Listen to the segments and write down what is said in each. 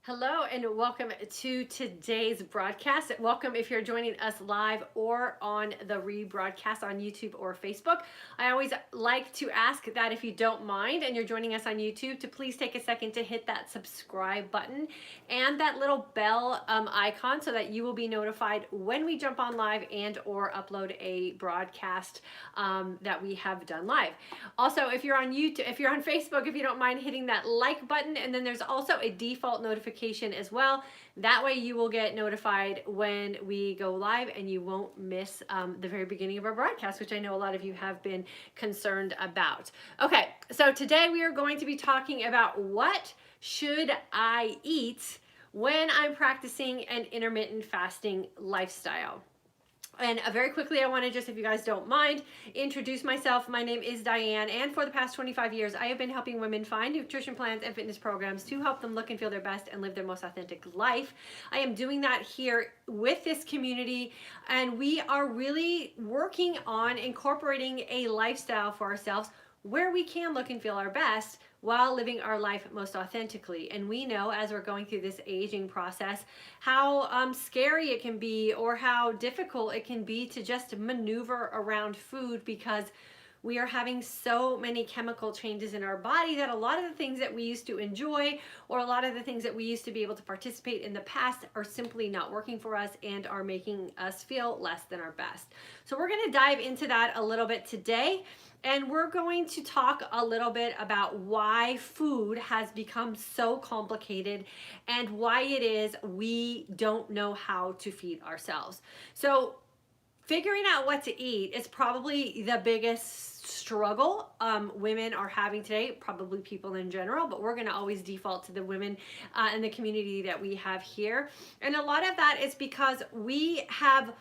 Hello and welcome to today's broadcast. Welcome if you're joining us live or on the rebroadcast on YouTube or Facebook. I always like to ask that if you don't mind and you're joining us on YouTube to please take a second to hit that subscribe button and that little bell icon so that you will be notified when we jump on live and or upload a broadcast that we have done live. Also, if you're on YouTube, if you're on Facebook, if you don't mind hitting that like button, and then there's also a default notification as well. That way you will get notified when we go live and you won't miss the very beginning of our broadcast, which I know a lot of you have been concerned about. Okay, so today we are going to be talking about what should I eat when I'm practicing an intermittent fasting lifestyle. And very quickly, I want to just, if you guys don't mind, introduce myself. My name is Diane, and for the past 25 years, I have been helping women find nutrition plans and fitness programs to help them look and feel their best and live their most authentic life. I am doing that here with this community, and we are really working on incorporating a lifestyle for ourselves where we can look and feel our best while living our life most authentically. And we know as we're going through this aging process how scary it can be, or how difficult it can be to just maneuver around food, because we are having so many chemical changes in our body that a lot of the things that we used to enjoy, or a lot of the things that we used to be able to participate in the past, are simply not working for us and are making us feel less than our best. So we're going to dive into that a little bit today. And we're going to talk a little bit about why food has become so complicated and why it is we don't know how to feed ourselves. So figuring out what to eat is probably the biggest struggle women are having today, probably people in general, but we're going to always default to the women in the community that we have here. And a lot of that is because we have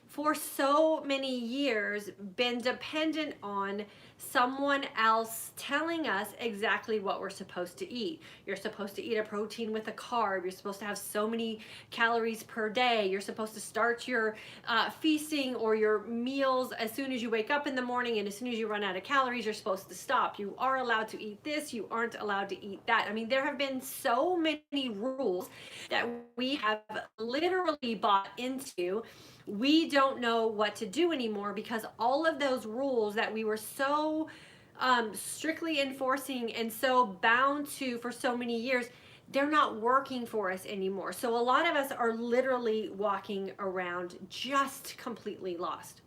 for so many years been dependent on someone else telling us exactly what we're supposed to eat. You're supposed to eat a protein with a carb. You're supposed to have so many calories per day. You're supposed to start your feasting or your meals as soon as you wake up in the morning, and as soon as you run out of calories, you're supposed to stop. You are allowed to eat this. You aren't allowed to eat that. I mean, there have been so many rules that we have literally bought into. We don't know what to do anymore, because all of those rules that we were so strictly enforcing and so bound to for so many years, they're not working for us anymore. So a lot of us are literally walking around just completely lost.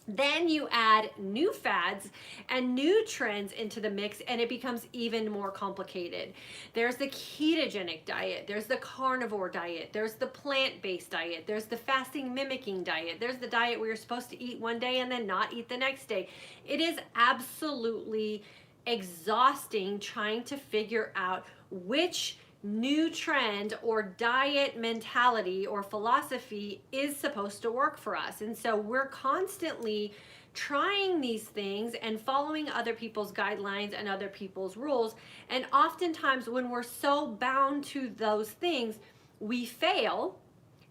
Then you add new fads and new trends into the mix, and it becomes even more complicated. There's the ketogenic diet, there's the carnivore diet, there's the plant-based diet, there's the fasting mimicking diet, there's the diet where you're supposed to eat one day and then not eat the next day. It is absolutely exhausting trying to figure out which new trend or diet mentality or philosophy is supposed to work for us. And so we're constantly trying these things and following other people's guidelines and other people's rules. And oftentimes when we're so bound to those things, we fail.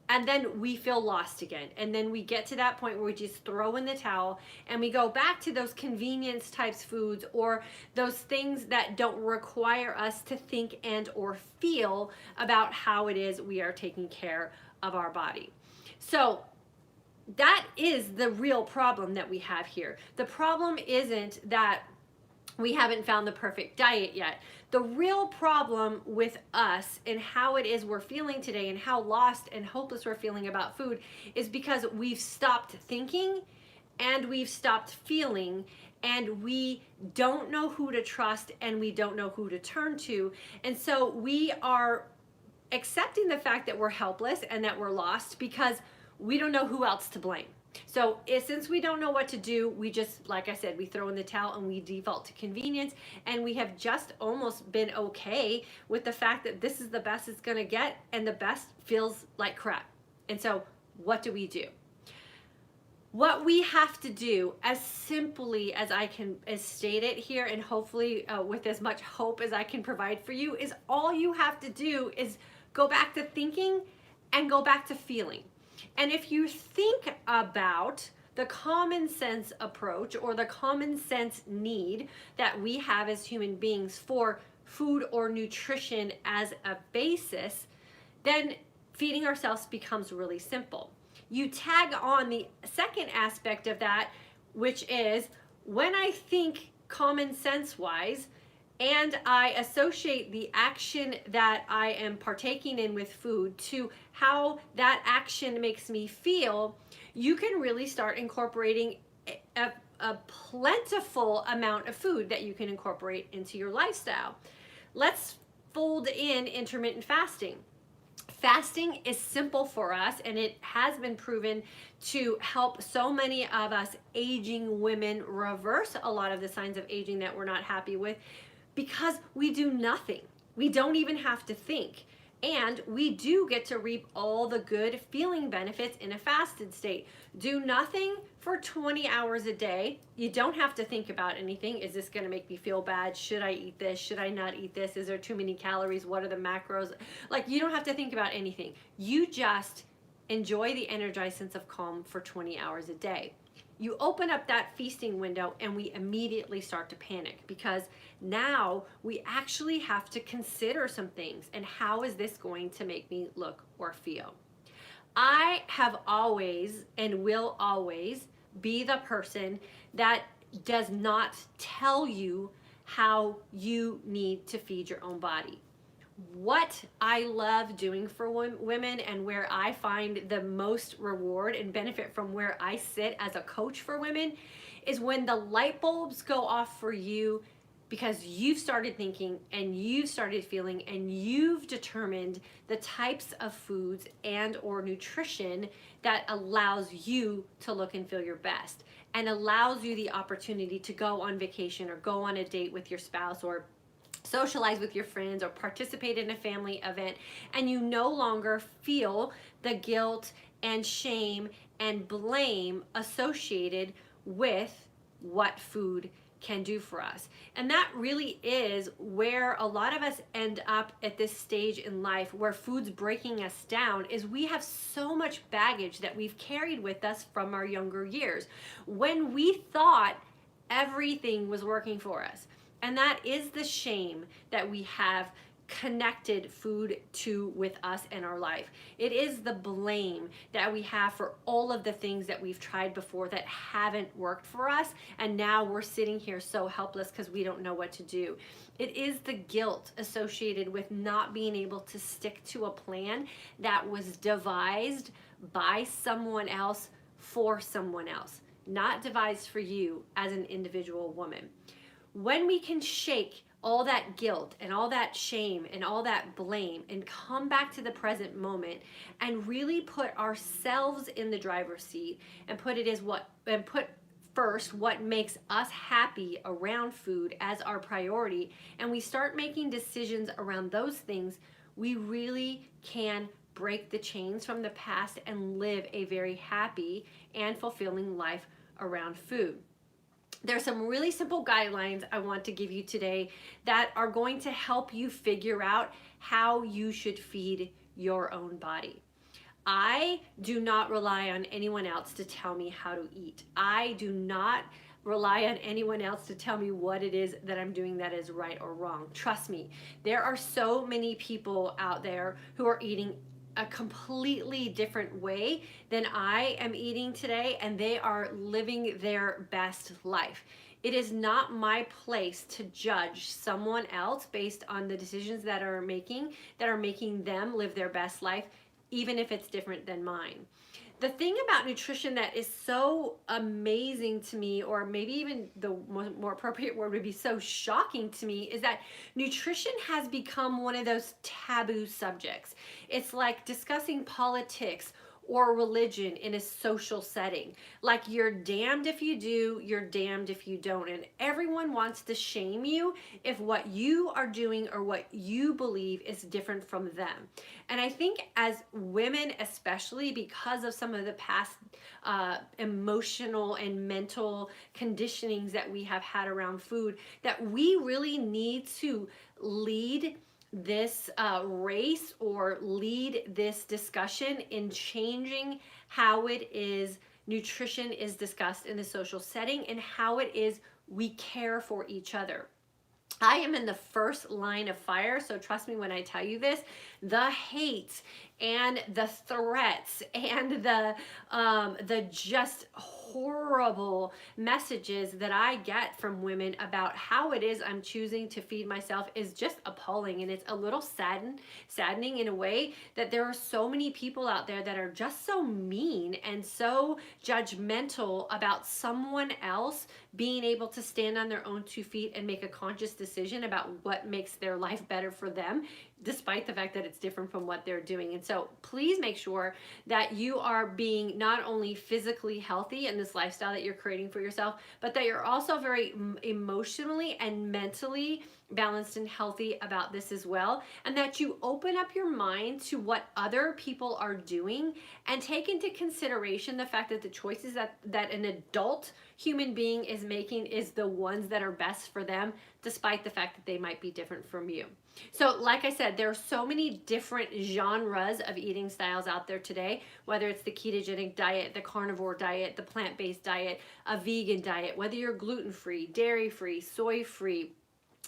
And then we feel lost again. And then we get to that point where we just throw in the towel and we go back to those convenience types foods, or those things that don't require us to think and or feel about how it is we are taking care of our body. So that is the real problem that we have here. The problem isn't that we haven't found the perfect diet yet. The real problem with us and how it is we're feeling today and how lost and hopeless we're feeling about food is because we've stopped thinking and we've stopped feeling, and we don't know who to trust and we don't know who to turn to. And so we are accepting the fact that we're helpless and that we're lost because we don't know who else to blame. So since we don't know what to do, we just, like I said, we throw in the towel and we default to convenience, and we have just almost been okay with the fact that this is the best it's going to get, and the best feels like crap. And so what do we do? What we have to do, as simply as I can state it here, and hopefully with as much hope as I can provide for you, is all you have to do is go back to thinking and go back to feeling. And if you think about the common sense approach or the common sense need that we have as human beings for food or nutrition as a basis, then feeding ourselves becomes really simple. You tag on the second aspect of that, which is when I think common sense wise and I associate the action that I am partaking in with food to how that action makes me feel, you can really start incorporating a plentiful amount of food that you can incorporate into your lifestyle. Let's fold in intermittent fasting. Fasting is simple for us, and it has been proven to help so many of us aging women reverse a lot of the signs of aging that we're not happy with, because we do nothing. We don't even have to think. And we do get to reap all the good feeling benefits in a fasted state. Do nothing for 20 hours a day. You don't have to think about anything. Is this going to make me feel bad? Should I eat this? Should I not eat this? Is there too many calories? What are the macros? Like, you don't have to think about anything. You just enjoy the energized sense of calm for 20 hours a day. You open up that feasting window and we immediately start to panic, because now we actually have to consider some things, and how is this going to make me look or feel? I have always and will always be the person that does not tell you how you need to feed your own body. What I love doing for women, and where I find the most reward and benefit from where I sit as a coach for women, is when the light bulbs go off for you, because you've started thinking and you've started feeling and you've determined the types of foods and or nutrition that allows you to look and feel your best, and allows you the opportunity to go on vacation or go on a date with your spouse, or socialize with your friends, or participate in a family event, and you no longer feel the guilt and shame and blame associated with what food can do for us. And that really is where a lot of us end up at this stage in life, where food's breaking us down, is we have so much baggage that we've carried with us from our younger years, when we thought everything was working for us. And that is the shame that we have connected food to with us in our life. It is the blame that we have for all of the things that we've tried before that haven't worked for us, and now we're sitting here so helpless because we don't know what to do. It is the guilt associated with not being able to stick to a plan that was devised by someone else for someone else, not devised for you as an individual woman. When we can shake all that guilt and all that shame and all that blame and come back to the present moment and really put ourselves in the driver's seat and put first what makes us happy around food as our priority, and we start making decisions around those things, we really can break the chains from the past and live a very happy and fulfilling life around food. There's some really simple guidelines I want to give you today that are going to help you figure out how you should feed your own body. I do not rely on anyone else to tell me how to eat. I do not rely on anyone else to tell me what it is that I'm doing that is right or wrong. Trust me, there are so many people out there who are eating a completely different way than I am eating today, and they are living their best life. It is not my place to judge someone else based on the decisions that are making them live their best life, even if it's different than mine. The thing about nutrition that is so amazing to me, or maybe even the more appropriate word would be so shocking to me, is that nutrition has become one of those taboo subjects. It's like discussing politics or religion in a social setting. Like, you're damned if you do, you're damned if you don't. And everyone wants to shame you if what you are doing or what you believe is different from them. And I think as women, especially because of some of the past emotional and mental conditionings that we have had around food, that we really need to lead this race or lead this discussion in changing how it is nutrition is discussed in the social setting and how it is we care for each other. I am in the first line of fire, so trust me when I tell you this. The hate and the threats and the just horrible messages that I get from women about how it is I'm choosing to feed myself is just appalling, and it's a little saddening in a way that there are so many people out there that are just so mean and so judgmental about someone else being able to stand on their own 2 feet and make a conscious decision about what makes their life better for them, despite the fact that it's different from what they're doing. And so please make sure that you are being not only physically healthy in this lifestyle that you're creating for yourself, but that you're also very emotionally and mentally balanced and healthy about this as well, and that you open up your mind to what other people are doing and take into consideration the fact that the choices that an adult human being is making is the ones that are best for them, despite the fact that they might be different from you. So like I said, there are so many different genres of eating styles out there today, whether it's the ketogenic diet, the carnivore diet, the plant-based diet, a vegan diet, whether you're gluten-free, dairy-free, soy-free,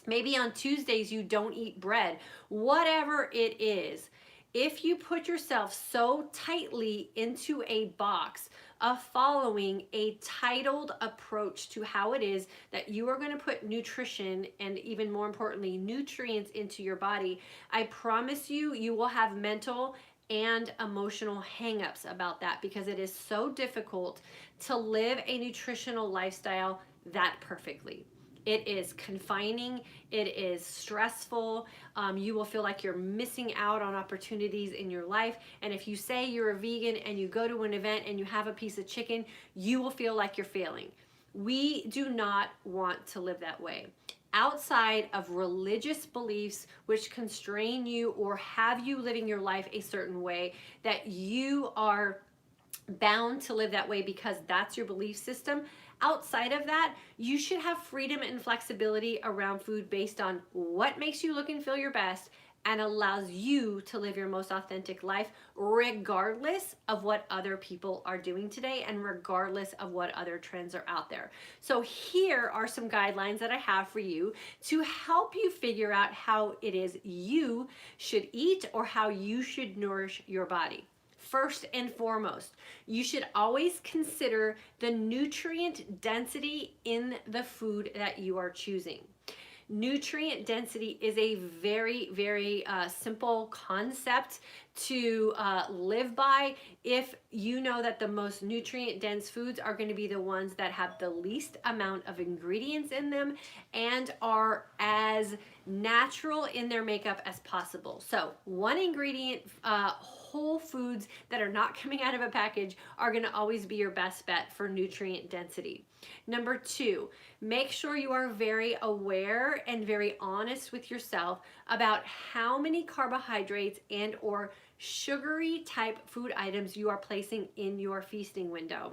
maybe on Tuesdays you don't eat bread, whatever it is. If you put yourself so tightly into a box of following a titled approach to how it is that you are going to put nutrition and, even more importantly, nutrients into your body, I promise you, you will have mental and emotional hangups about that, because it is so difficult to live a nutritional lifestyle that perfectly. It is confining, it is stressful, you will feel like you're missing out on opportunities in your life. And if you say you're a vegan and you go to an event and you have a piece of chicken, you will feel like you're failing. We do not want to live that way. Outside of religious beliefs which constrain you or have you living your life a certain way, that you are bound to live that way because that's your belief system. Outside of that, you should have freedom and flexibility around food based on what makes you look and feel your best and allows you to live your most authentic life, regardless of what other people are doing today and regardless of what other trends are out there. So here are some guidelines that I have for you to help you figure out how it is you should eat or how you should nourish your body. First and foremost, you should always consider the nutrient density in the food that you are choosing. Nutrient density is a very, very simple concept to live by if you know that the most nutrient dense foods are going to be the ones that have the least amount of ingredients in them and are as natural in their makeup as possible. So one ingredient, whole foods that are not coming out of a package are going to always be your best bet for nutrient density. Number two, make sure you are very aware and very honest with yourself about how many carbohydrates and or sugary type food items you are placing in your feasting window.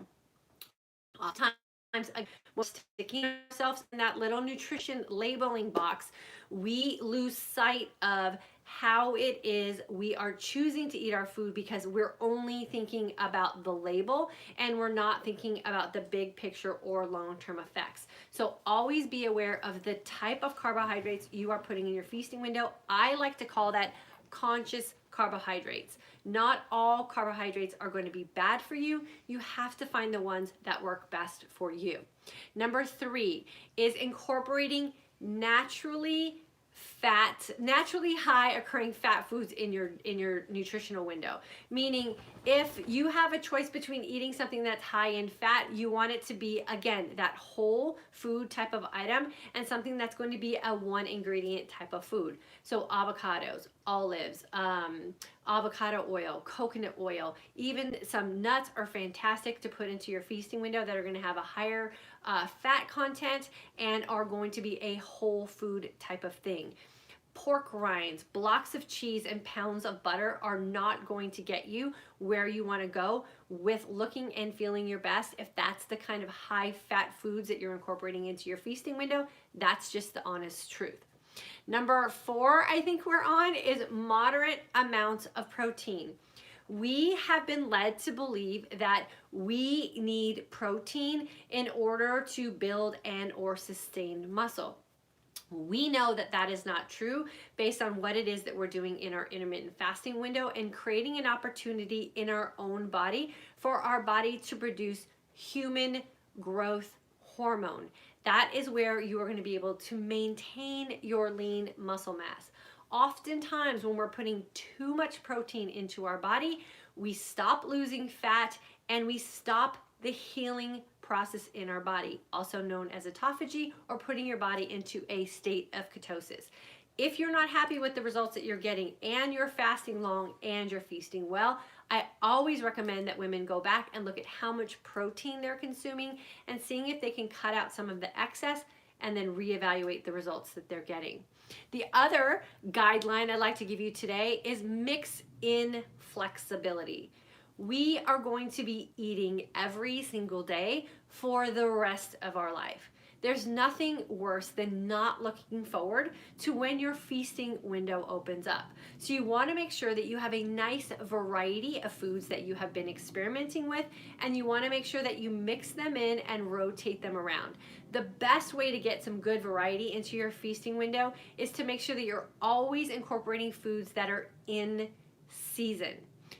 Oftentimes, we're sticking ourselves in that little nutrition labeling box, we lose sight of how it is we are choosing to eat our food because we're only thinking about the label and we're not thinking about the big picture or long-term effects. So always be aware of the type of carbohydrates you are putting in your feasting window. I like to call that conscious carbohydrates. Not all carbohydrates are going to be bad for you. You have to find the ones that work best for you. Number three is incorporating naturally high occurring fat foods in your nutritional window. Meaning, if you have a choice between eating something that's high in fat, you want it to be, again, that whole food type of item and something that's going to be a one ingredient type of food. So avocados, olives, avocado oil, coconut oil, even some nuts are fantastic to put into your feasting window that are going to have a higher fat content and are going to be a whole food type of thing. Pork rinds, blocks of cheese, and pounds of butter are not going to get you where you want to go with looking and feeling your best. If that's the kind of high fat foods that you're incorporating into your feasting window, that's just the honest truth. Number four, I think we're on, is moderate amounts of protein. We have been led to believe that we need protein in order to build and or sustain muscle. We know that that is not true based on what it is that we're doing in our intermittent fasting window and creating an opportunity in our own body for our body to produce human growth hormone. That is where you are going to be able to maintain your lean muscle mass. Oftentimes, when we're putting too much protein into our body, we stop losing fat and we stop the healing process in our body, also known as autophagy, or putting your body into a state of ketosis. If you're not happy with the results that you're getting and you're fasting long and you're feasting well, I always recommend that women go back and look at how much protein they're consuming and seeing if they can cut out some of the excess and then reevaluate the results that they're getting. The other guideline I'd like to give you today is mix in flexibility. We are going to be eating every single day for the rest of our life. There's nothing worse than not looking forward to when your feasting window opens up. So you want to make sure that you have a nice variety of foods that you have been experimenting with, and you want to make sure that you mix them in and rotate them around. The best way to get some good variety into your feasting window is to make sure that you're always incorporating foods that are in season.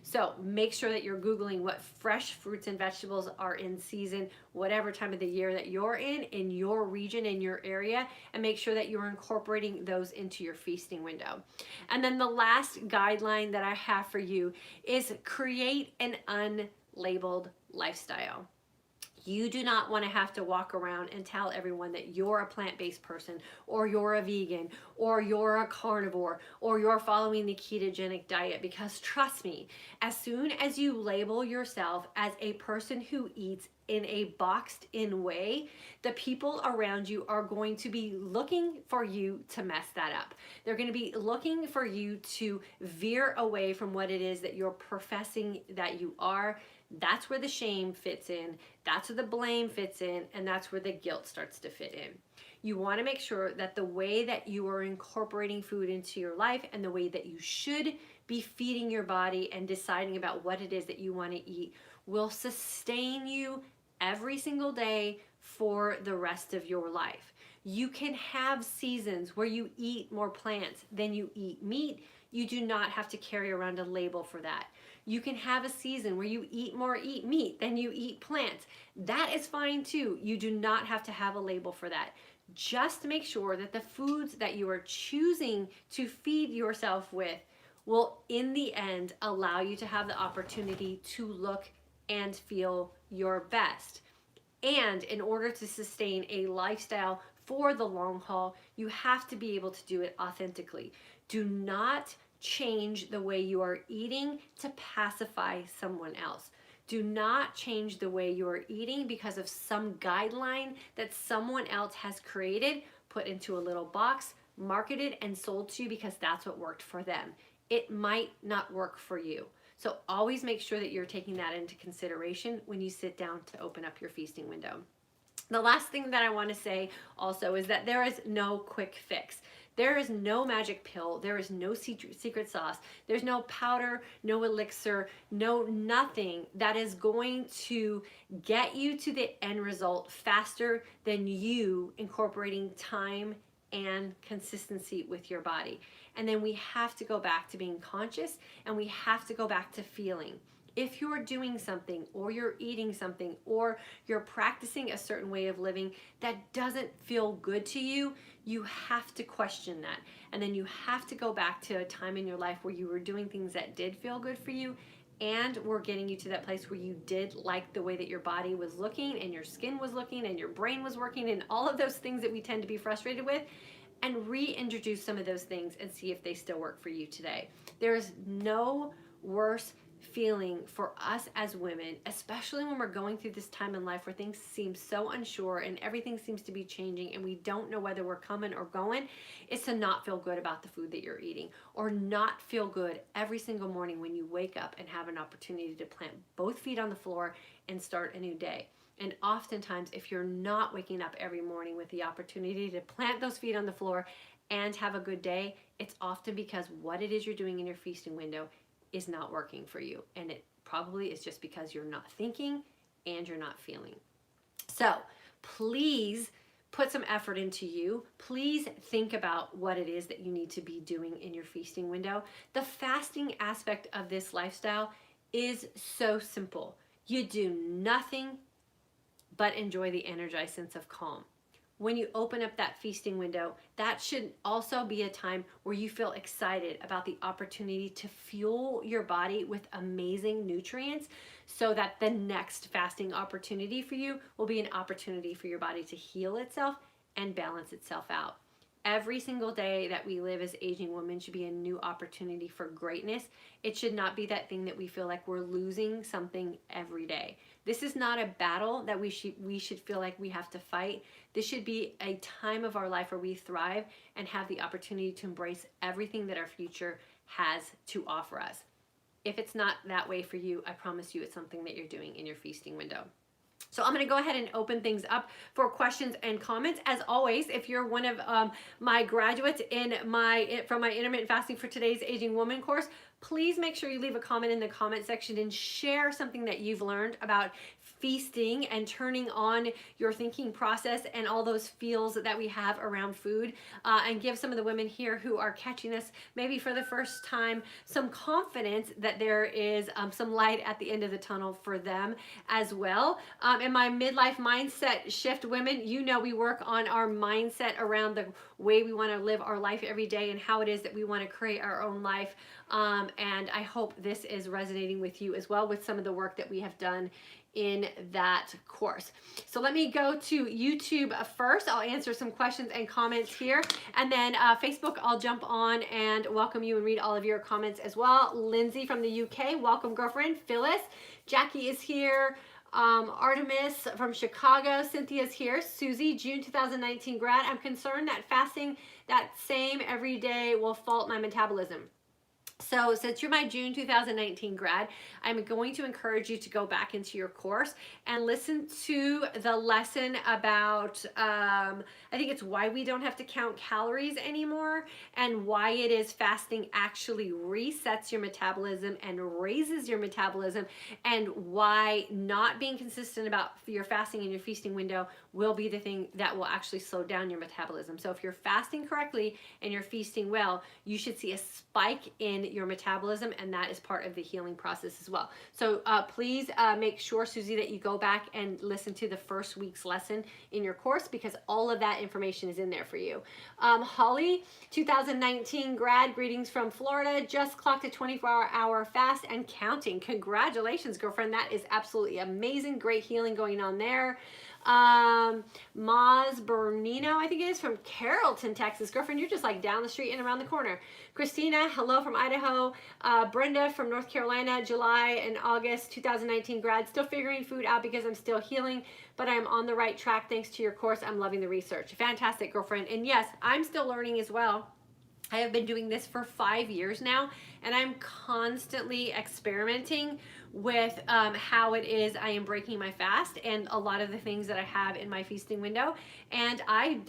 So make sure that you're Googling what fresh fruits and vegetables are in season, whatever time of the year that you're in your region, in your area, and make sure that you're incorporating those into your feasting window. And then the last guideline that I have for you is create an unlabeled lifestyle. You do not want to have to walk around and tell everyone that you're a plant-based person, or you're a vegan, or you're a carnivore, or you're following the ketogenic diet, because trust me, as soon as you label yourself as a person who eats in a boxed in way, the people around you are going to be looking for you to mess that up. They're going to be looking for you to veer away from what it is that you're professing that you are. That's where the shame fits in, that's where the blame fits in, and that's where the guilt starts to fit in. You want to make sure that the way that you are incorporating food into your life and the way that you should be feeding your body and deciding about what it is that you want to eat will sustain you every single day for the rest of your life. You can have seasons where you eat more plants than you eat meat. You do not have to carry around a label for that. You can have a season where you eat more meat than you eat plants. That is fine too. You do not have to have a label for that. Just make sure that the foods that you are choosing to feed yourself with will, in the end, allow you to have the opportunity to look and feel your best. And in order to sustain a lifestyle for the long haul, you have to be able to do it authentically. Do not change the way you are eating to pacify someone else. Do not change the way you are eating because of some guideline that someone else has created, put into a little box, marketed, and sold to you because that's what worked for them. It might not work for you. So always make sure that you're taking that into consideration when you sit down to open up your feasting window. The last thing that I want to say also is that there is no quick fix. There is no magic pill. There is no secret sauce. There's no powder, no elixir, no nothing that is going to get you to the end result faster than you incorporating time and consistency with your body. And then we have to go back to being conscious, and we have to go back to feeling. If you're doing something, or you're eating something, or you're practicing a certain way of living that doesn't feel good to you, you have to question that. And then you have to go back to a time in your life where you were doing things that did feel good for you, and were getting you to that place where you did like the way that your body was looking, and your skin was looking, and your brain was working, and all of those things that we tend to be frustrated with, and reintroduce some of those things and see if they still work for you today. There is no worse feeling for us as women, especially when we're going through this time in life where things seem so unsure and everything seems to be changing and we don't know whether we're coming or going, is to not feel good about the food that you're eating, or not feel good every single morning when you wake up and have an opportunity to plant both feet on the floor and start a new day. And oftentimes, if you're not waking up every morning with the opportunity to plant those feet on the floor and have a good day, it's often because what it is you're doing in your feasting window is not working for you. And it probably is just because you're not thinking and you're not feeling. So please, put some effort into you, please think about what it is that you need to be doing in your feasting window. The fasting aspect of this lifestyle is so simple. You do nothing but enjoy the energized sense of calm. When you open up that feasting window, that should also be a time where you feel excited about the opportunity to fuel your body with amazing nutrients, so that the next fasting opportunity for you will be an opportunity for your body to heal itself and balance itself out. Every single day that we live as aging women should be a new opportunity for greatness. It should not be that thing that we feel like we're losing something every day. This is not a battle that we should feel like we have to fight. This should be a time of our life where we thrive and have the opportunity to embrace everything that our future has to offer us. If it's not that way for you, I promise you it's something that you're doing in your feasting window. So I'm going to go ahead and open things up for questions and comments. As always, if you're one of my graduates from my Intermittent Fasting for Today's Aging Woman course, please make sure you leave a comment in the comment section and share something that you've learned about feasting and turning on your thinking process and all those feels that we have around food, and give some of the women here who are catching this maybe for the first time some confidence that there is some light at the end of the tunnel for them as well. In my midlife mindset shift women, you know we work on our mindset around the way we want to live our life every day and how it is that we want to create our own life. And I hope this is resonating with you as well with some of the work that we have done in that course. So let me go to YouTube first. I'll answer some questions and comments here, and then Facebook I'll jump on and welcome you and read all of your comments as well. Lindsay from the UK, welcome girlfriend. Phyllis, Jackie is here. Artemis from Chicago, Cynthia's here. Susie, June 2019 grad. I'm concerned that fasting that same every day will fault my metabolism. So since you're my June 2019 grad, I'm going to encourage you to go back into your course and listen to the lesson about, I think it's why we don't have to count calories anymore, and why it is fasting actually resets your metabolism and raises your metabolism, and why not being consistent about your fasting and your feasting window will be the thing that will actually slow down your metabolism. So if you're fasting correctly and you're feasting well, you should see a spike in your metabolism, and that is part of the healing process as well. So please make sure, Susie, that you go back and listen to the first week's lesson in your course, because all of that information is in there for you. Holly, 2019 grad, greetings from Florida, just clocked a 24-hour fast and counting. Congratulations, girlfriend. That is absolutely amazing. Great healing going on there. Maz Bernino, I think it is, from Carrollton, Texas. Girlfriend, you're just like down the street and around the corner. Christina, hello from Idaho. Brenda from North Carolina, July and August 2019 grad. Still figuring food out because I'm still healing, but I'm on the right track thanks to your course. I'm loving the research. Fantastic, girlfriend. And yes, I'm still learning as well. I have been doing this for 5 years now, and I'm constantly experimenting with how it is I am breaking my fast and a lot of the things that I have in my feasting window. And I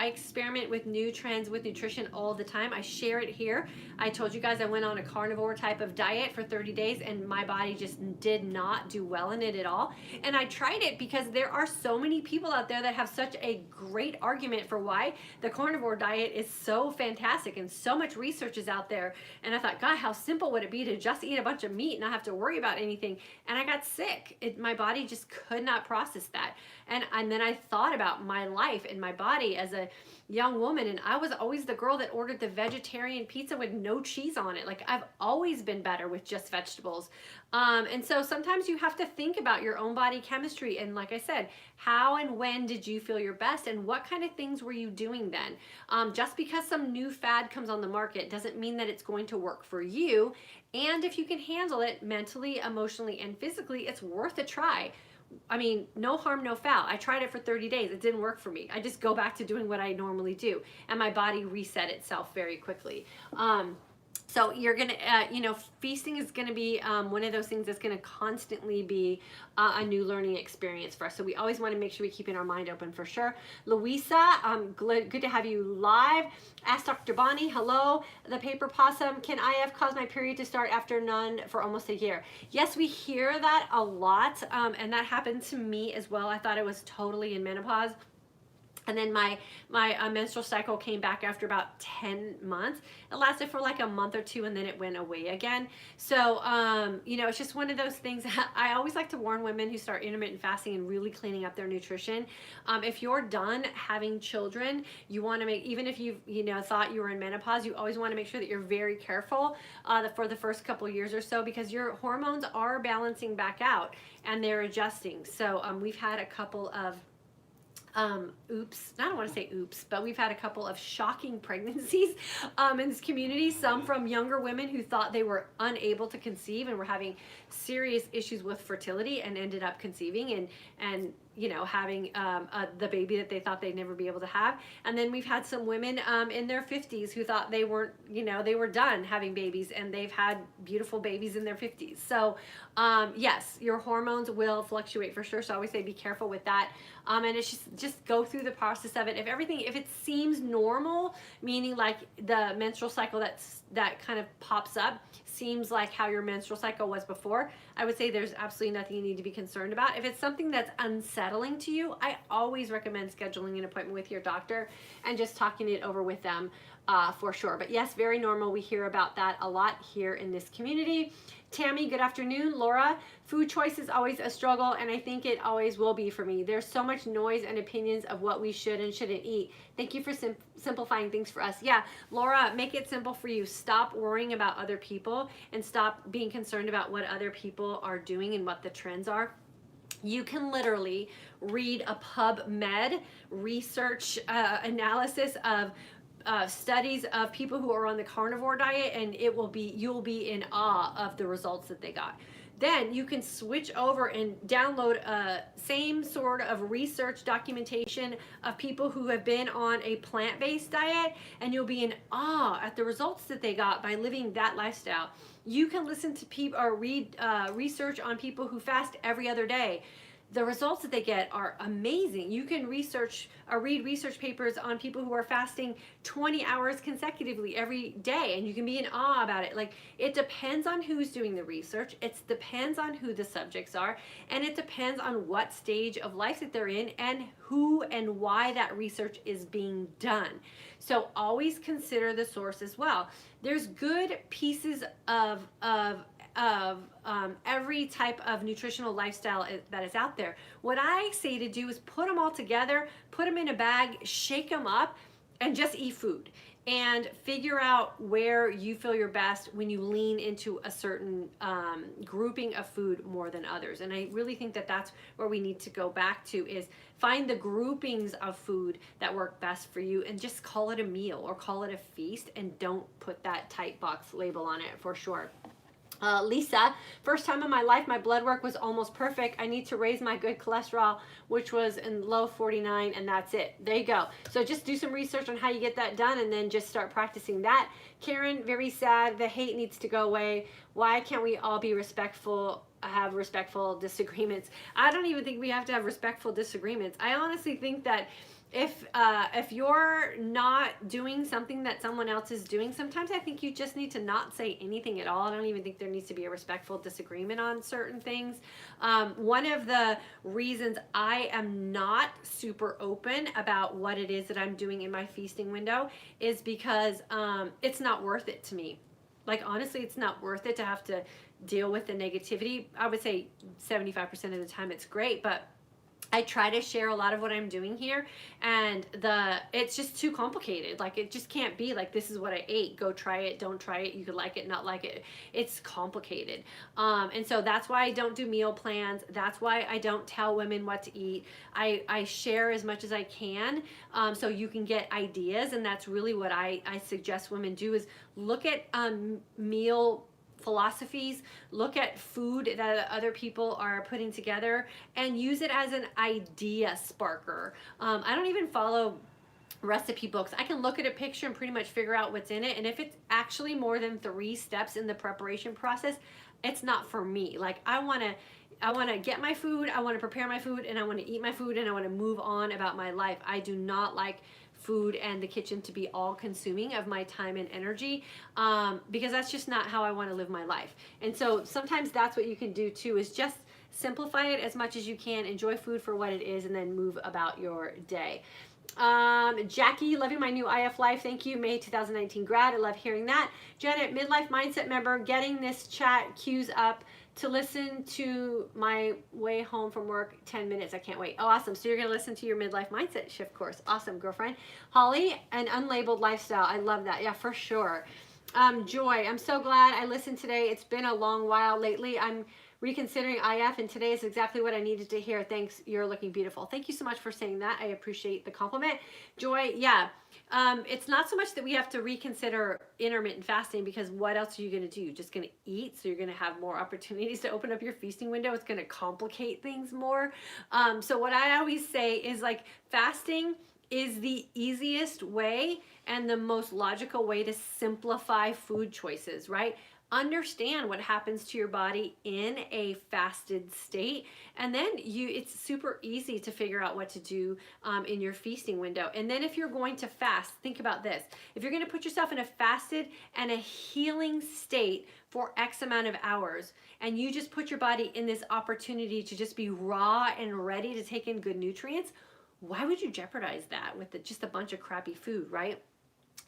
experiment with new trends with nutrition all the time. I share it here. I told you guys I went on a carnivore type of diet for 30 days and my body just did not do well in it at all. And I tried it because there are so many people out there that have such a great argument for why the carnivore diet is so fantastic, and so much research is out there. And I thought, God, how simple would it be to just eat a bunch of meat and not have to worry about anything? And I got sick. My body just could not process that. And then I thought about my life and my body as a young woman, and I was always the girl that ordered the vegetarian pizza with no cheese on it. Like, I've always been better with just vegetables. And so sometimes you have to think about your own body chemistry. And like I said, how and when did you feel your best, and what kind of things were you doing then? Just because some new fad comes on the market doesn't mean that it's going to work for you. And if you can handle it mentally, emotionally, and physically, it's worth a try. I mean, no harm, no foul. I tried it for 30 days. It didn't work for me. I just go back to doing what I normally do, and my body reset itself very quickly. So you're going to, feasting is going to be one of those things that's going to constantly be a new learning experience for us. So we always want to make sure we keep our mind open for sure. Louisa, good to have you live. Ask Dr. Bonnie, hello. The paper possum, can IF cause my period to start after none for almost a year? Yes, we hear that a lot, and that happened to me as well. I thought I was totally in menopause. And then my menstrual cycle came back after about 10 months. It lasted for like a month or two, and then it went away again. So, you know, it's just one of those things. I always like to warn women who start intermittent fasting and really cleaning up their nutrition. If you're done having children, you want to make, even if you've, you know, thought you were in menopause, you always want to make sure that you're very careful for the first couple years or so, because your hormones are balancing back out and they're adjusting. So we've had a couple of oops, I don't want to say oops, but we've had a couple of shocking pregnancies in this community, some from younger women who thought they were unable to conceive and were having serious issues with fertility and ended up conceiving and you know, having the baby that they thought they'd never be able to have. And then we've had some women in their 50s who thought they weren't, you know, they were done having babies, and they've had beautiful babies in their 50s. So yes, your hormones will fluctuate for sure. So I always say be careful with that. And it's just go through the process of it. If it seems normal, meaning like the menstrual cycle that kind of pops up seems like how your menstrual cycle was before, I would say there's absolutely nothing you need to be concerned about. If it's something that's unsettling to you, I always recommend scheduling an appointment with your doctor and just talking it over with them for sure. But yes, very normal. We hear about that a lot here in this community. Tammy, good afternoon. Laura, food choice is always a struggle, and I think it always will be for me. There's so much noise and opinions of what we should and shouldn't eat. Thank you for simplifying things for us. Yeah, Laura, make it simple for you. Stop worrying about other people and stop being concerned about what other people are doing and what the trends are. You can literally read a PubMed research analysis of studies of people who are on the carnivore diet, and you'll be in awe of the results that they got. Then you can switch over and download same sort of research documentation of people who have been on a plant-based diet, and you'll be in awe at the results that they got by living that lifestyle. You can listen to people or read research on people who fast every other day. The results that they get are amazing. You can read research papers on people who are fasting 20 hours consecutively every day, and you can be in awe about it. Like, it depends on who's doing the research, it depends on who the subjects are, and it depends on what stage of life that they're in and who and why that research is being done. So always consider the source as well. There's good pieces of every type of nutritional lifestyle that is out there. What I say to do is put them all together, put them in a bag, shake them up, and just eat food. And figure out where you feel your best when you lean into a certain grouping of food more than others. And I really think that that's where we need to go back to, is find the groupings of food that work best for you and just call it a meal or call it a feast, and don't put that tight box label on it for sure. Lisa, first time in my life, my blood work was almost perfect. I need to raise my good cholesterol, which was in low 49, and that's it. There you go. So just do some research on how you get that done, and then just start practicing that. Karen, very sad. The hate needs to go away. Why can't we all be respectful, have respectful disagreements? I don't even think we have to have respectful disagreements. I honestly think that if you're not doing something that someone else is doing, sometimes I think you just need to not say anything at all. I don't even think there needs to be a respectful disagreement on certain things. One of the reasons I am not super open about what it is that I'm doing in my feasting window is because it's not worth it to me. Like, honestly, it's not worth it to have to deal with the negativity. I would say 75% of the time it's great, but I try to share a lot of what I'm doing here, and it's just too complicated. Like, it just can't be like, this is what I ate, go try it, don't try it, you could like it, not like it. It's complicated. And so that's why I don't do meal plans. That's why I don't tell women what to eat. I share as much as I can so you can get ideas, and that's really what I suggest women do, is look at meal philosophies, look at food that other people are putting together, and use it as an idea sparker. I don't even follow recipe books. I can look at a picture and pretty much figure out what's in it, and if it's actually more than 3 steps in the preparation process, it's not for me. Like, I want to get my food, I want to prepare my food, and I want to eat my food, and I want to move on about my life. I do not like food and the kitchen to be all consuming of my time and energy, because that's just not how I want to live my life. And so sometimes that's what you can do too, is just simplify it as much as you can, enjoy food for what it is, and then move about your day. Jackie, loving my new IF life. Thank you. May 2019 grad. I love hearing that. Janet, midlife mindset member, getting this chat queues up to listen to my way home from work. 10 minutes. I can't wait. Oh, awesome. So you're going to listen to your midlife mindset shift course. Awesome, girlfriend. Holly, an unlabeled lifestyle. I love that. Yeah, for sure. Joy, I'm so glad I listened today. It's been a long while lately. I'm reconsidering IF, and today is exactly what I needed to hear. Thanks. You're looking beautiful. Thank you so much for saying that. I appreciate the compliment. Joy, yeah. It's not so much that we have to reconsider intermittent fasting, because what else are you going to do? You're just going to eat, so you're going to have more opportunities to open up your feasting window. It's going to complicate things more. So what I always say is, like, fasting is the easiest way and the most logical way to simplify food choices, right? Understand what happens to your body in a fasted state, and then it's super easy to figure out what to do in your feasting window. And then if you're going to fast, think about this. If you're going to put yourself in a fasted and a healing state for X amount of hours, and you just put your body in this opportunity to just be raw and ready to take in good nutrients, why would you jeopardize that with just a bunch of crappy food, right?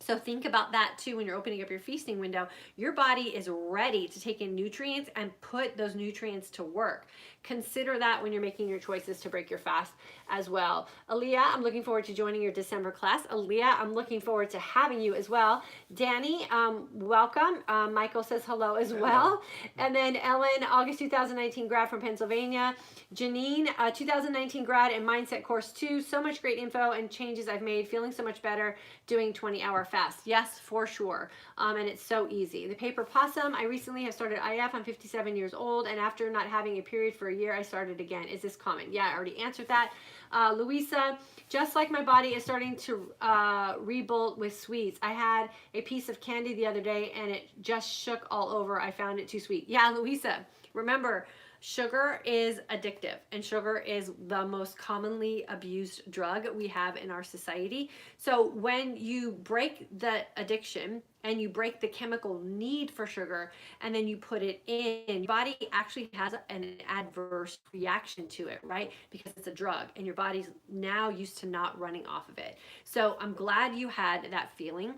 So think about that too when you're opening up your feasting window. Your body is ready to take in nutrients and put those nutrients to work. Consider that when you're making your choices to break your fast as well. Aaliyah, I'm looking forward to joining your December class. Aaliyah, I'm looking forward to having you as well. Danny, welcome. Michael says hello as well. And then Ellen, August 2019 grad from Pennsylvania. Janine, 2019 grad and mindset course 2. So much great info and changes I've made. Feeling so much better doing 20-hour fast. Yes, for sure. And it's so easy. The Paper Possum, I recently have started IF. I'm 57 years old, and after not having a period for a year, I started again. Is this common? Yeah, I already answered that. Louisa, just like my body is starting to rebuild with sweets. I had a piece of candy the other day and it just shook all over. I found it too sweet. Yeah, Louisa, remember, sugar is addictive, and sugar is the most commonly abused drug we have in our society. So when you break the addiction and you break the chemical need for sugar, and then you put it in, your body actually has an adverse reaction to it, right? Because it's a drug and your body's now used to not running off of it. So I'm glad you had that feeling.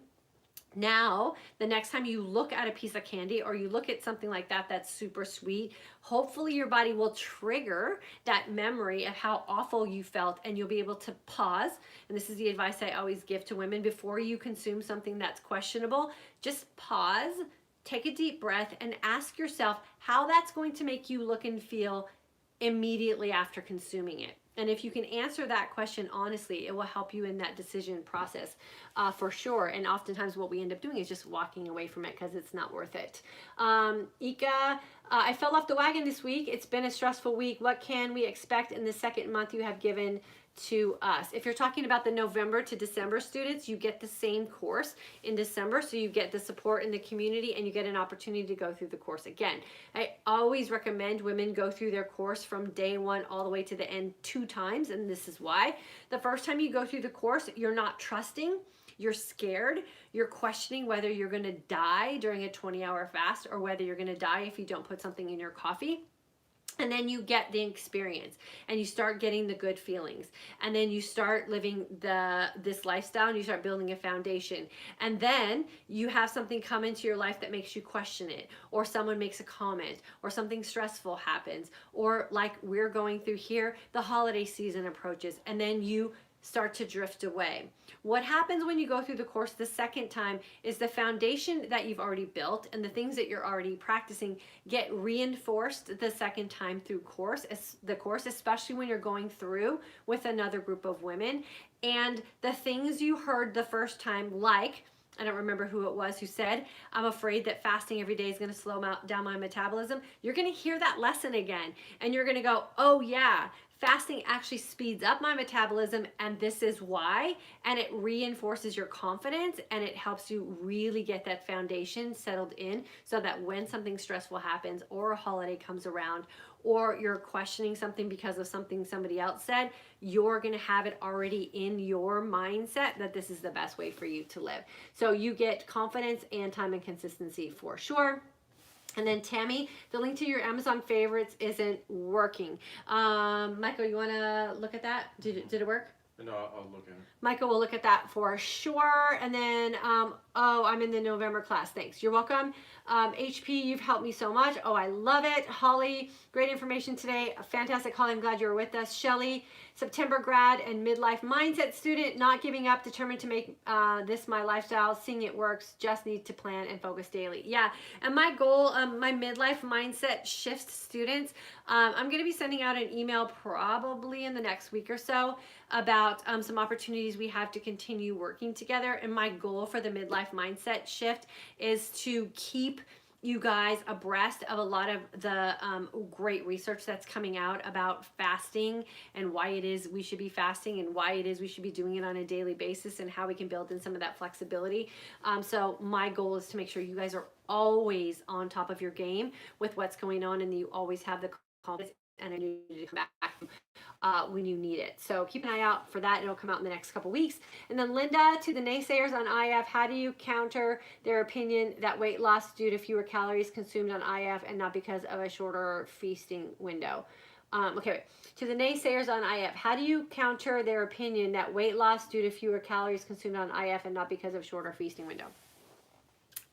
Now, the next time you look at a piece of candy or you look at something like that that's super sweet, hopefully your body will trigger that memory of how awful you felt, and you'll be able to pause. And this is the advice I always give to women before you consume something that's questionable. Just pause, take a deep breath, and ask yourself how that's going to make you look and feel immediately after consuming it. And if you can answer that question honestly, it will help you in that decision process for sure. And oftentimes what we end up doing is just walking away from it because it's not worth it. Ika, I fell off the wagon this week. It's been a stressful week. What can we expect in the second month you have given to us? If you're talking about the November to December students, you get the same course in December, so you get the support in the community and you get an opportunity to go through the course again. I always recommend women go through their course from day one all the way to the end 2 times, and this is why. The first time you go through the course, you're not trusting, you're scared, you're questioning whether you're going to die during a 20-hour fast or whether you're going to die if you don't put something in your coffee. And then you get the experience and you start getting the good feelings, and then you start living this lifestyle and you start building a foundation, and then you have something come into your life that makes you question it, or someone makes a comment, or something stressful happens, or like we're going through here, the holiday season approaches, and then you start to drift away. What happens when you go through the course the second time is the foundation that you've already built and the things that you're already practicing get reinforced the second time through the course, especially when you're going through with another group of women. And the things you heard the first time, like, I don't remember who it was who said, I'm afraid that fasting every day is going to slow down my metabolism. You're going to hear that lesson again, and you're going to go, oh yeah, fasting actually speeds up my metabolism, and this is why. And it reinforces your confidence, and it helps you really get that foundation settled in so that when something stressful happens, or a holiday comes around, or you're questioning something because of something somebody else said, you're going to have it already in your mindset that this is the best way for you to live. So you get confidence and time and consistency for sure. And then Tammy, the link to your Amazon favorites isn't working. Michael, you want to look at that? Did it work? No, I'll look at it. Michael will look at that for sure. And then, oh, I'm in the November class. Thanks. You're welcome. HP, you've helped me so much. Oh, I love it. Holly, great information today. Fantastic, Holly. I'm glad you were with us. Shelly, September grad and midlife mindset student, not giving up, determined to make this my lifestyle. Seeing it works, just need to plan and focus daily. Yeah, and my goal, my midlife mindset shifts students, I'm going to be sending out an email probably in the next week or so about some opportunities we have to continue working together. And my goal for the midlife mindset shift is to keep you guys abreast of a lot of the great research that's coming out about fasting and why it is we should be fasting and why it is we should be doing it on a daily basis and how we can build in some of that flexibility. So my goal is to make sure you guys are always on top of your game with what's going on and you always have the confidence and I need to come back when you need it. So keep an eye out for that. It'll come out in the next couple weeks. And then Linda, to the naysayers on IF, how do you counter their opinion that weight loss due to fewer calories consumed on IF and not because of a shorter feasting window? Okay, wait. To the naysayers on IF, how do you counter their opinion that weight loss due to fewer calories consumed on IF and not because of shorter feasting window?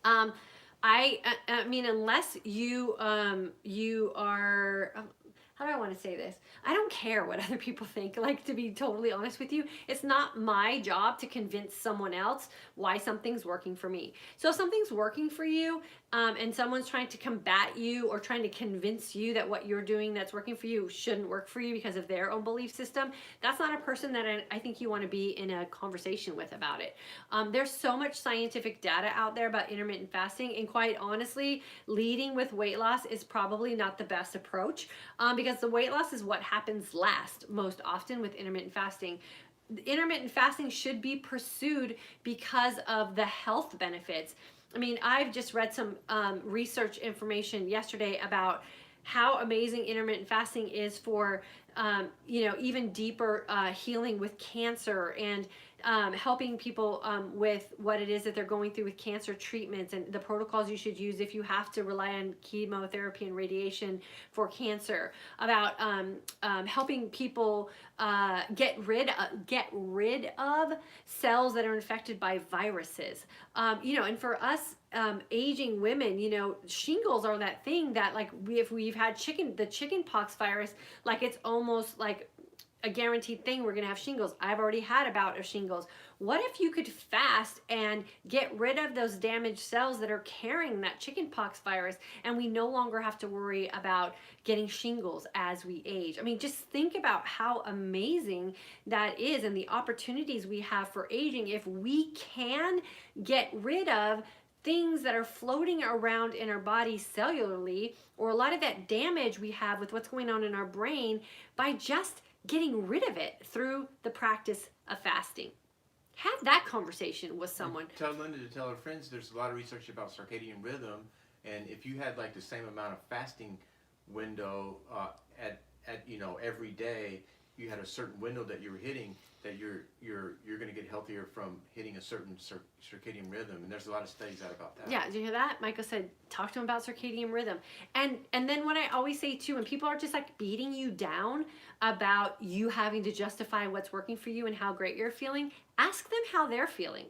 I mean, unless you you are how do I want to say this? I don't care what other people think. Like, to be totally honest with you, it's not my job to convince someone else why something's working for me. So if something's working for you and someone's trying to combat you or trying to convince you that what you're doing that's working for you shouldn't work for you because of their own belief system, that's not a person that I think you want to be in a conversation with about it. There's so much scientific data out there about intermittent fasting, and quite honestly, leading with weight loss is probably not the best approach because the weight loss is what happens last most often with intermittent fasting. Intermittent fasting should be pursued because of the health benefits. I mean, I've just read some research information yesterday about how amazing intermittent fasting is for even deeper healing with cancer and helping people with what it is that they're going through with cancer treatments and the protocols you should use if you have to rely on chemotherapy and radiation for cancer, about helping people get rid of cells that are infected by viruses. And for us aging women, shingles are that thing that, like, if we've had the chicken pox virus, like, it's almost like a guaranteed thing we're going to have shingles. I've already had a bout of shingles. What if you could fast and get rid of those damaged cells that are carrying that chicken pox virus, and we no longer have to worry about getting shingles as we age? I mean, just think about how amazing that is and the opportunities we have for aging if we can get rid of things that are floating around in our body cellularly, or a lot of that damage we have with what's going on in our brain, by just getting rid of it through the practice of fasting. Have that conversation with someone. Tell Linda to tell her friends there's a lot of research about circadian rhythm, and if you had like the same amount of fasting window at every day, you had a certain window that you were hitting, that you're going to get healthier from hitting a certain circadian rhythm, and there's a lot of studies out about that. Yeah, did you hear that? Michael said, talk to him about circadian rhythm. And then what I always say too, when people are just like beating you down about you having to justify what's working for you and how great you're feeling, ask them how they're feeling.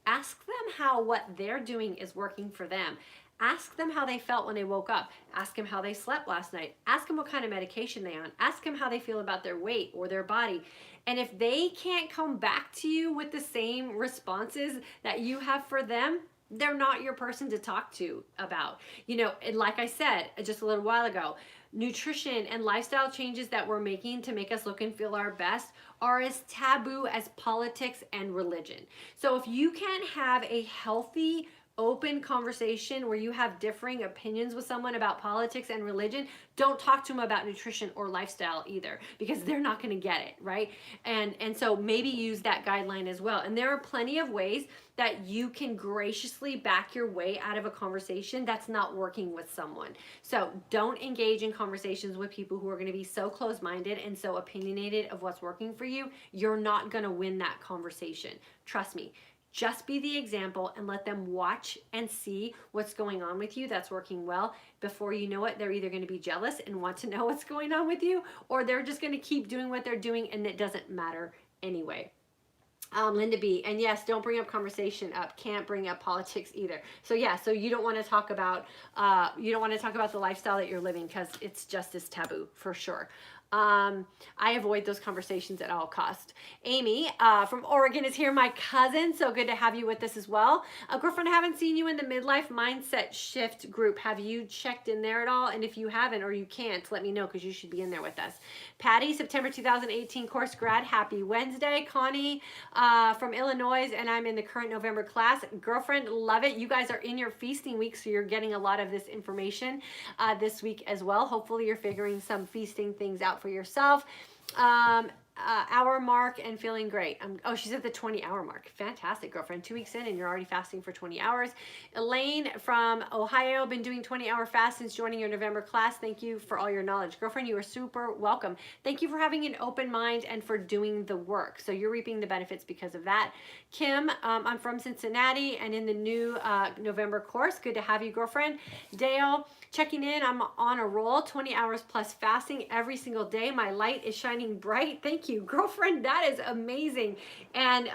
Ask them how what they're doing is working for them. Ask them how they felt when they woke up. Ask them how they slept last night. Ask them what kind of medication they're on. Ask them how they feel about their weight or their body. And if they can't come back to you with the same responses that you have for them, they're not your person to talk to about. And like I said just a little while ago, nutrition and lifestyle changes that we're making to make us look and feel our best are as taboo as politics and religion. So if you can't have a healthy, open conversation where you have differing opinions with someone about politics and religion, don't talk to them about nutrition or lifestyle either, because they're not going to get it, right? And so maybe use that guideline as well. And there are plenty of ways that you can graciously back your way out of a conversation that's not working with someone. So don't engage in conversations with people who are going to be so close-minded and so opinionated of what's working for you. You're not going to win that conversation. Trust me. Just be the example and let them watch and see what's going on with you that's working well. Before you know it, they're either going to be jealous and want to know what's going on with you, or they're just going to keep doing what they're doing and it doesn't matter anyway. Linda B, and yes, don't bring up conversation up. Can't bring up politics either. So yeah, so you don't want to talk about the lifestyle that you're living, because it's just as taboo for sure. I avoid those conversations at all cost. Amy from Oregon is here, my cousin. So good to have you with us as well. Girlfriend, I haven't seen you in the midlife mindset shift group. Have you checked in there at all? And if you haven't or you can't, let me know, because you should be in there with us. Patty, September 2018 course grad. Happy Wednesday. Connie from Illinois, and I'm in the current November class. Girlfriend, love it. You guys are in your feasting week, so you're getting a lot of this information this week as well. Hopefully you're figuring some feasting things out for yourself. Hour mark and feeling great. Oh, she's at the 20-hour mark. Fantastic, girlfriend. 2 weeks in and you're already fasting for 20 hours. Elaine from Ohio, been doing 20-hour fast since joining your November class. Thank you for all your knowledge. Girlfriend, you are super welcome. Thank you for having an open mind and for doing the work. So you're reaping the benefits because of that. Kim, I'm from Cincinnati and in the new November course. Good to have you, girlfriend. Dale, checking in. I'm on a roll, 20 hours plus fasting every single day. My light is shining bright. Thank you, girlfriend. That is amazing. And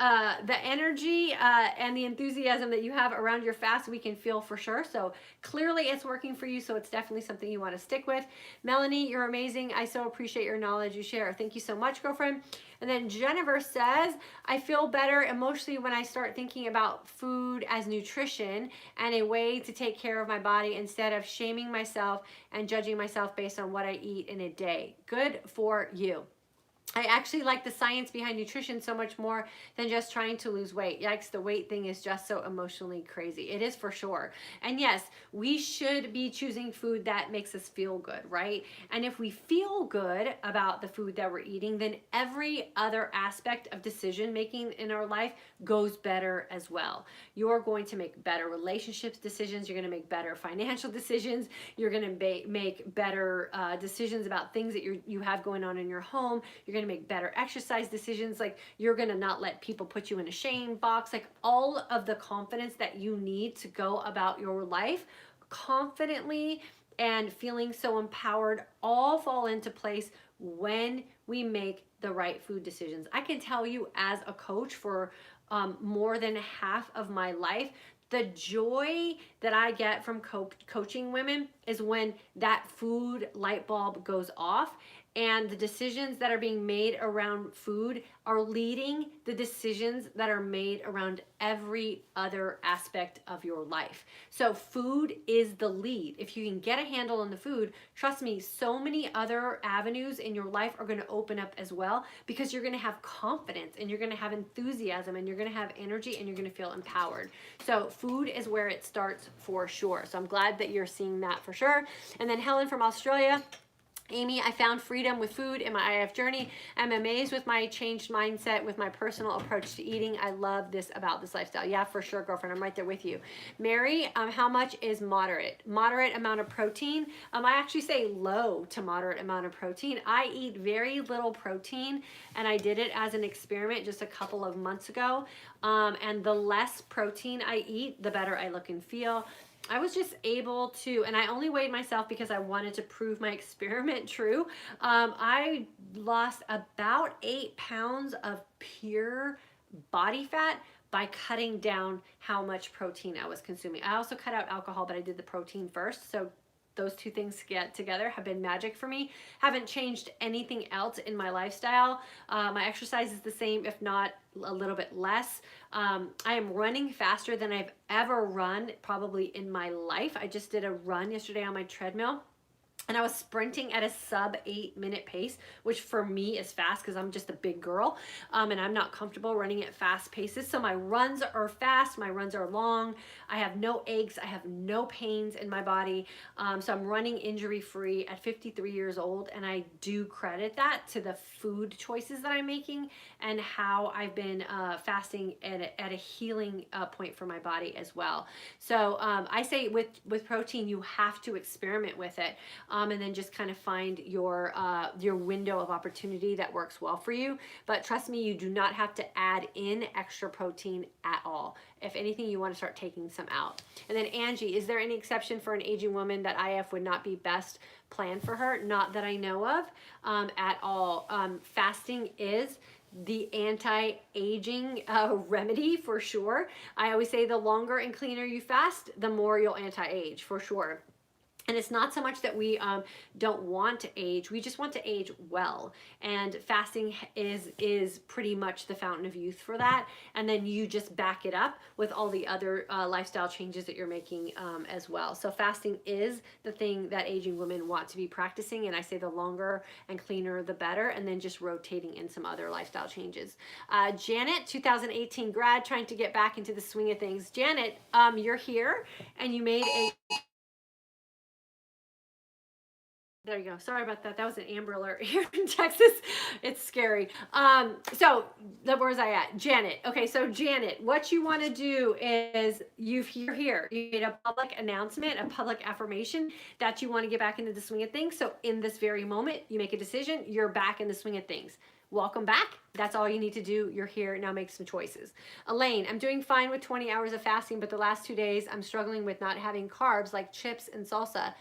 the energy and the enthusiasm that you have around your fast, we can feel for sure. So clearly it's working for you. So it's definitely something you want to stick with. Melanie, you're amazing. I so appreciate your knowledge you share. Thank you so much, girlfriend. And then Jennifer says, I feel better emotionally when I start thinking about food as nutrition and a way to take care of my body instead of shaming myself and judging myself based on what I eat in a day. Good for you. I actually like the science behind nutrition so much more than just trying to lose weight. Yikes, the weight thing is just so emotionally crazy. It is for sure. And yes, we should be choosing food that makes us feel good, right? And if we feel good about the food that we're eating, then every other aspect of decision making in our life goes better as well. You're going to make better relationships decisions. You're going to make better financial decisions. You're going to make better decisions about things that you have going on in your home. You're going to make better exercise decisions. Like, you're going to not let people put you in a shame box. Like, all of the confidence that you need to go about your life confidently and feeling so empowered all fall into place when we make the right food decisions. I can tell you, as a coach for more than half of my life, the joy that I get from coaching women is when that food light bulb goes off and the decisions that are being made around food are leading the decisions that are made around every other aspect of your life. So food is the lead. If you can get a handle on the food, trust me, so many other avenues in your life are going to open up as well, because you're going to have confidence and you're going to have enthusiasm and you're going to have energy and you're going to feel empowered. So food is where it starts for sure. So I'm glad that you're seeing that for sure. And then Helen from Australia, Amy, I found freedom with food in my IF journey. I'm amazed with my changed mindset with my personal approach to eating. I love this about this lifestyle. Yeah, for sure, girlfriend. I'm right there with you. Mary, how much is moderate? Moderate amount of protein. I actually say low to moderate amount of protein. I eat very little protein, and I did it as an experiment just a couple of months ago. And the less protein I eat, the better I look and feel. I was just able to, and I only weighed myself because I wanted to prove my experiment true. I lost about 8 pounds of pure body fat by cutting down how much protein I was consuming. I also cut out alcohol, but I did the protein first. So those two things get together have been magic for me. Haven't changed anything else in my lifestyle. My exercise is the same, if not a little bit less. I am running faster than I've ever run probably in my life. I just did a run yesterday on my treadmill, and I was sprinting at a sub 8-minute pace, which for me is fast because I'm just a big girl, and I'm not comfortable running at fast paces. So my runs are fast, my runs are long. I have no aches, I have no pains in my body. So I'm running injury-free at 53 years old, and I do credit that to the food choices that I'm making and how I've been fasting at a healing point for my body as well. So I say with protein, you have to experiment with it. And then just kind of find your window of opportunity that works well for you. But trust me, you do not have to add in extra protein at all. If anything, you want to start taking some out. And then Angie, is there any exception for an aging woman that IF would not be best planned for her? Not that I know of at all. Fasting is the anti-aging remedy for sure. I always say the longer and cleaner you fast, the more you'll anti-age for sure. And it's not so much that we don't want to age, we just want to age well. And fasting is pretty much the fountain of youth for that. And then you just back it up with all the other lifestyle changes that you're making as well. So fasting is the thing that aging women want to be practicing. And I say the longer and cleaner, the better. And then just rotating in some other lifestyle changes. Janet, 2018 grad, trying to get back into the swing of things. Janet, you're here and you made a... There you go. Sorry about that. That was an Amber Alert here in Texas. It's scary. So where was I at? Janet. Okay, so Janet, what you want to do is you're here. You made a public announcement, a public affirmation that you want to get back into the swing of things. So in this very moment, you make a decision. You're back in the swing of things. Welcome back. That's all you need to do. You're here. Now make some choices. Elaine, I'm doing fine with 20 hours of fasting, but the last 2 days I'm struggling with not having carbs like chips and salsa.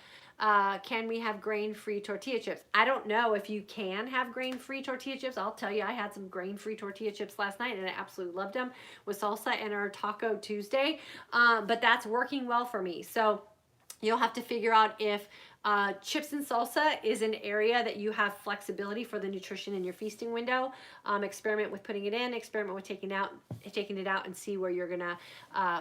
Can we have grain-free tortilla chips? I don't know if you can have grain-free tortilla chips. I'll tell you, I had some grain-free tortilla chips last night and I absolutely loved them with salsa and our Taco Tuesday. But that's working well for me. So you'll have to figure out if chips and salsa is an area that you have flexibility for the nutrition in your feasting window. Experiment with putting it in, experiment with taking it out and see where you're gonna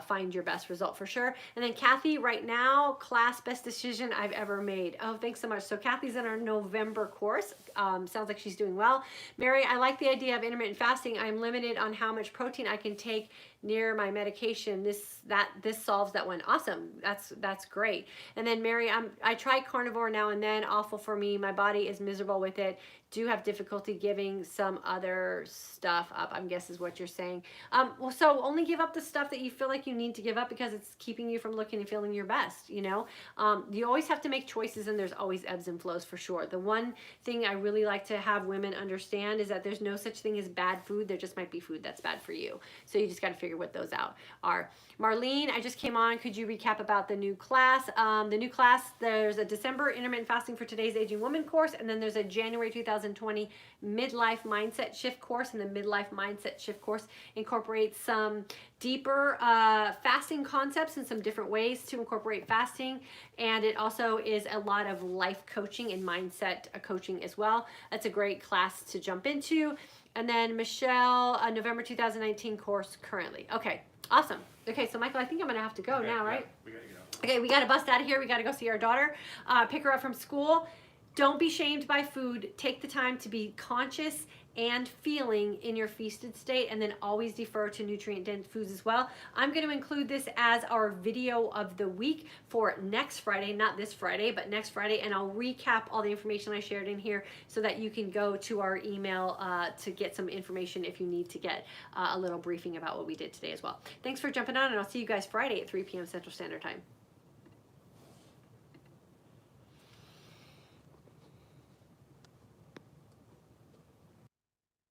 find your best result for sure. And then Kathy, right now, class best decision I've ever made. Oh, thanks so much. So Kathy's in our November course. Sounds like she's doing well. Mary, I like the idea of intermittent fasting. I'm limited on how much protein I can take near my medication. This solves that one. Awesome. That's great. And then Mary, I try carnivore now and then. Awful for me. My body is miserable with it. Do have difficulty giving some other stuff up, I guess is what you're saying. Well, so only give up the stuff that you feel like you need to give up because it's keeping you from looking and feeling your best, you know? You always have to make choices and there's always ebbs and flows for sure. The one thing I really like to have women understand is that there's no such thing as bad food. There just might be food that's bad for you. So you just got to figure what those out are. Marlene, I just came on. Could you recap about the new class? The new class, there's a December intermittent fasting for today's aging woman course, and then there's a January 2020 midlife mindset shift course, and the midlife mindset shift course incorporates some deeper fasting concepts and some different ways to incorporate fasting, and it also is a lot of life coaching and mindset coaching as well. That's a great class to jump into. And then Michelle, November 2019 course currently. Okay, awesome. Okay, so Michael, I think I'm gonna have to go now, right? Yeah, we gotta get out. Okay, we gotta bust out of here. We gotta go see our daughter, pick her up from school. Don't be shamed by food. Take the time to be conscious and feeling in your feasted state, and then always defer to nutrient-dense foods as well. I'm going to include this as our video of the week for next Friday, not this Friday, but next Friday, and I'll recap all the information I shared in here so that you can go to our email to get some information if you need to get a little briefing about what we did today as well. Thanks for jumping on, and I'll see you guys Friday at 3 p.m. Central Standard Time.